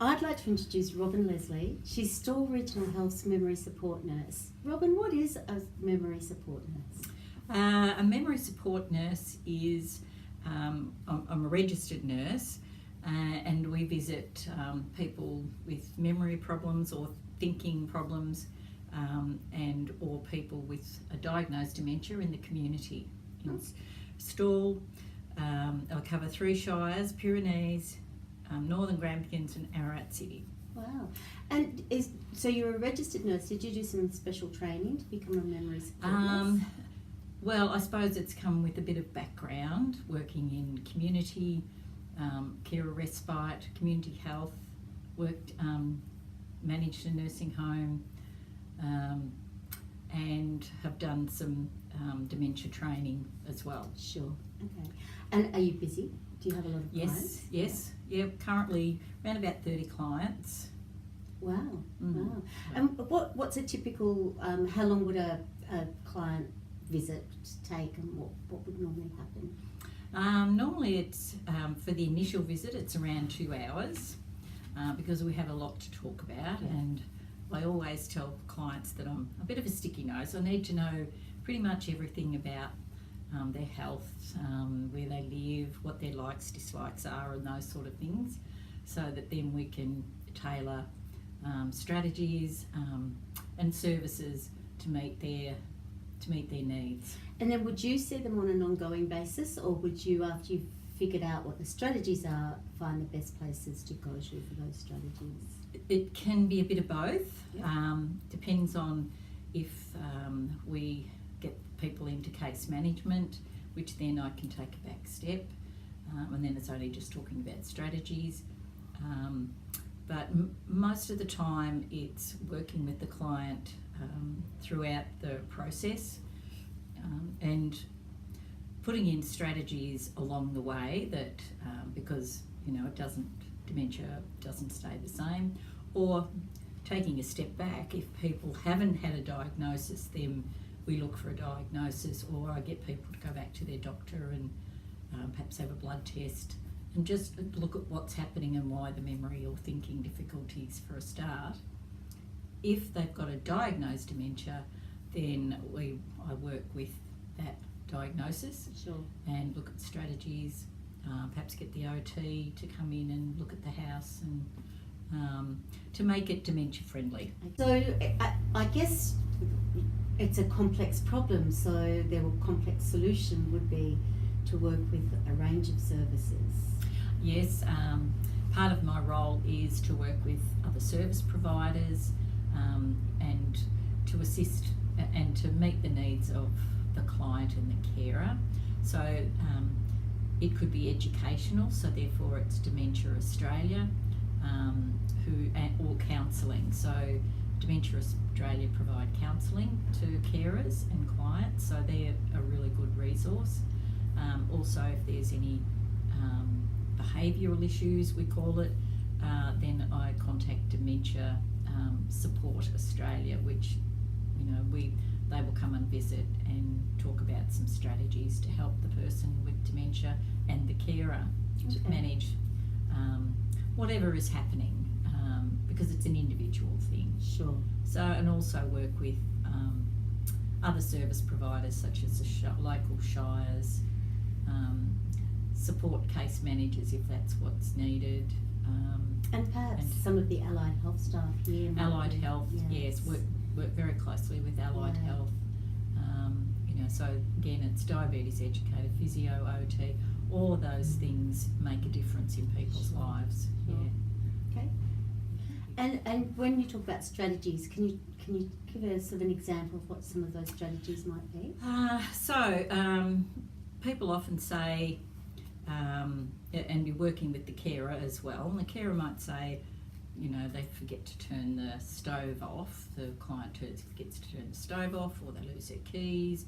I'd like to introduce Robin Leslie. She's Stawell Regional Health's Memory Support Nurse. Robin, what is a memory support nurse? A memory support nurse is, I'm a registered nurse, and we visit people with memory problems or thinking problems, and or people with a diagnosed dementia in the community. In Stawell, I cover 3 shires: Pyrenees, Northern Grampians and Ararat City. Wow. And so you're a registered nurse. Did you do some special training to become a memory support nurse? Well, I suppose it's come with a bit of background, working in community, care or respite, community health, worked, managed a nursing home, and have done some dementia training as well. Sure. Okay. And are you busy? Do you have a lot of clients? Yes. Yeah, currently around about 30 clients. Wow. Wow. And what's a typical, how long would a client visit take, and what would normally happen? Normally it's, for the initial visit, it's around 2 hours, because we have a lot to talk about, and I always tell clients that I'm a bit of a sticky nose. I need to know pretty much everything about their health, where they live, what their likes, dislikes are, and those sort of things, so that then we can tailor strategies and services to meet their needs. And then would you see them on an ongoing basis, or would you, after you've figured out what the strategies are, find the best places to go to for those strategies? It can be a bit of both. Depends on if we get people into case management, which then I can take a back step, and then it's only just talking about strategies. But most of the time it's working with the client throughout the process, and putting in strategies along the way that, because dementia doesn't stay the same, or taking a step back. If people haven't had a diagnosis, then we look for a diagnosis, or I get people to go back to their doctor and perhaps have a blood test and just look at what's happening and why the memory or thinking difficulties for a start. If they've got a diagnosed dementia, then I work with that diagnosis. Sure. And look at strategies, perhaps get the OT to come in and look at the house, and to make it dementia friendly. So I guess it's a complex problem, so their complex solution would be to work with a range of services. Yes, part of my role is to work with other service providers, and to assist and to meet the needs of the client and the carer. So it could be educational, so therefore it's Dementia Australia, or counselling. So Dementia Australia provide counselling to carers and clients, so they're a really good resource. Also, if there's any behavioural issues, we call it, then I contact Dementia Support Australia, which they will come and visit and talk about some strategies to help the person with dementia and the carer to manage whatever is happening, because it's an individual thing. Sure. So, and also work with other service providers such as the local shires, support case managers if that's what's needed. And perhaps some of the allied health staff here. Allied health, yes, work very closely with allied health. So again, it's diabetes educator, physio, OT, all of those things make a difference in people's lives. Sure. Yeah. Okay. And when you talk about strategies, can you give us sort of an example of what some of those strategies might be? People often say, and you're working with the carer as well, and the carer might say, they forget to turn the stove off, the client forgets to turn the stove off, or they lose their keys.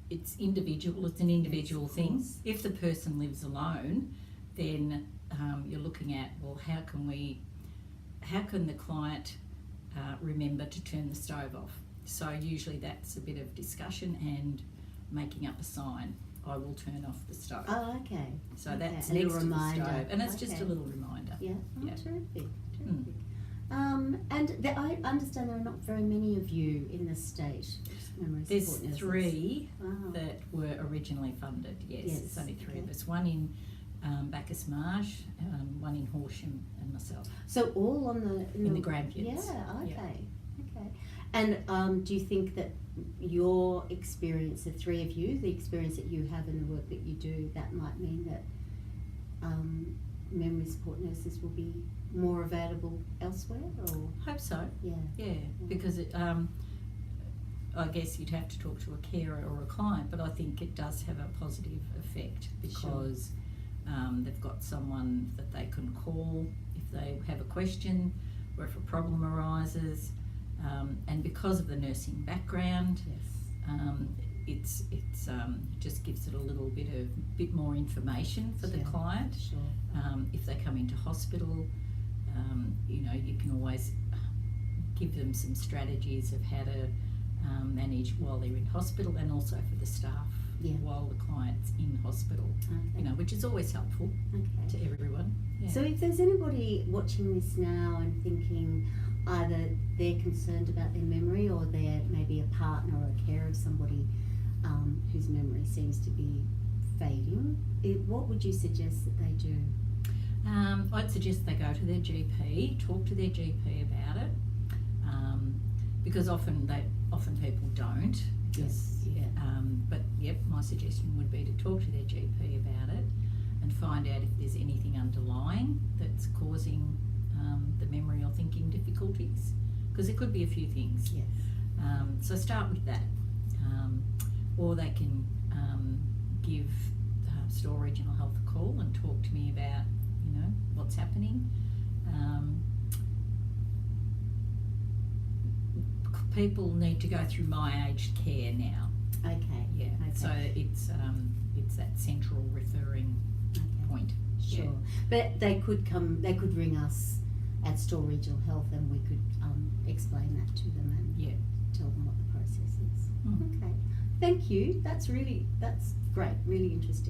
It's individual, it's an individual thing. If the person lives alone, then you're looking at, well, how can the client remember to turn the stove off? So usually that's a bit of discussion and making up a sign. I will turn off the stove. Oh, okay. So that's a next little to reminder. the stove, and it's just a little reminder. Yeah. terrific. And I understand there are not very many of you in the state. Memory There's support nurses. 3 Wow. that were originally funded, yes. Yes, There's only 3 of okay. us. One in Bacchus Marsh, one in Horsham, and myself. So all on the In the Grampians. Yeah. Yeah. Okay. And do you think that your experience, the 3 of you, the experience that you have in the work that you do, that might mean that memory support nurses will be more available elsewhere, or Hope so. yeah? Yeah, because it, I guess you'd have to talk to a carer or a client, but I think it does have a positive effect because they've got someone that they can call if they have a question or if a problem arises, and because of the nursing background, Yes. it's just gives it a little bit more information for the Sure. client. Sure. If they come into hospital, you know, you can always give them some strategies of how to manage while they're in hospital, and also for the staff Yeah. while the client's in hospital, Okay. you know, which is always helpful Okay. to everyone. Yeah. So if there's anybody watching this now and thinking either they're concerned about their memory, or they're maybe a partner or a carer of somebody whose memory seems to be fading, what would you suggest that they do? I'd suggest they go to their GP, talk to their GP about it, because often people don't. Yes, yeah. But yep, my suggestion would be to talk to their GP about it and find out if there's anything underlying that's causing the memory or thinking difficulties, because there could be a few things. Yes. So start with that, or they can give Store Regional Health a call and talk to me about, you know, what's happening. People need to go through my aged care now. Okay. Yeah. Okay. So it's that central referring Okay. point. Sure. Yeah. But they could ring us at Store Regional Health, and we could explain that to them and Yeah. tell them what the process is. Mhm. Okay. Thank you. That's great. Really interesting.